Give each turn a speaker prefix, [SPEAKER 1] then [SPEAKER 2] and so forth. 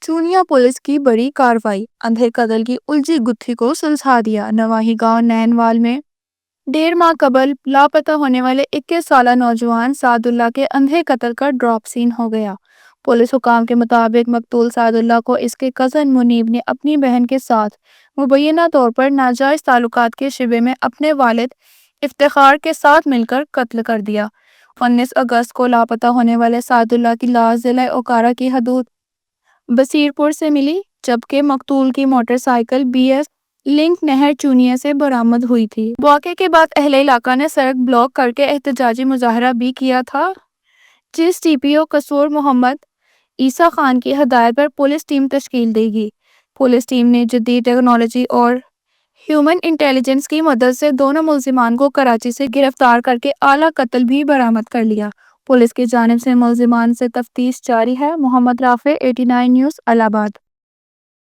[SPEAKER 1] چونیا police کی بڑی کارروائی، اندھے قتل کی الجھی گتھی کو سلجھا دیا۔ نواحی گاؤں نینوال میں 1.5 ماہ قبل لاپتہ ہونے والے 21 سالہ نوجوان سعد اللہ کے اندھے قتل کا ڈراپ سین ہو گیا۔ پولیس حکام کے مطابق مقتول سعد اللہ کو اس کے کزن منیب نے اپنی بہن کے ساتھ مبینہ طور پر ناجائز تعلقات کے شبے میں اپنے والد افتخار کے ساتھ مل کر قتل کر دیا۔ 19 اگست کو لاپتہ ہونے والے سعد اللہ کی لاش ضلع اوکارا کی حدود بصیر پور سے ملی، جبکہ مقتول کی موٹر سائیکل BS لنک نہر چونیا سے برآمد ہوئی تھی۔ واقعے کے بعد اہل علاقہ نے سڑک بلاک کرکے احتجاجی مظاہرہ بھی کیا تھا، جس TPO قصور محمد عیسیٰ خان کی ہدایت پر پولیس ٹیم تشکیل دی گئی۔ پولیس ٹیم نے جدید ٹیکنالوجی اور ہیومن انٹیلیجنس کی مدد سے دونوں ملزمان کو کراچی سے گرفتار کرکے آلہ قتل بھی برآمد کر لیا۔ پولیس کی جانب سے ملزمان سے تفتیش جاری ہے۔ محمد رافع، 89 نیوز، الہ آباد۔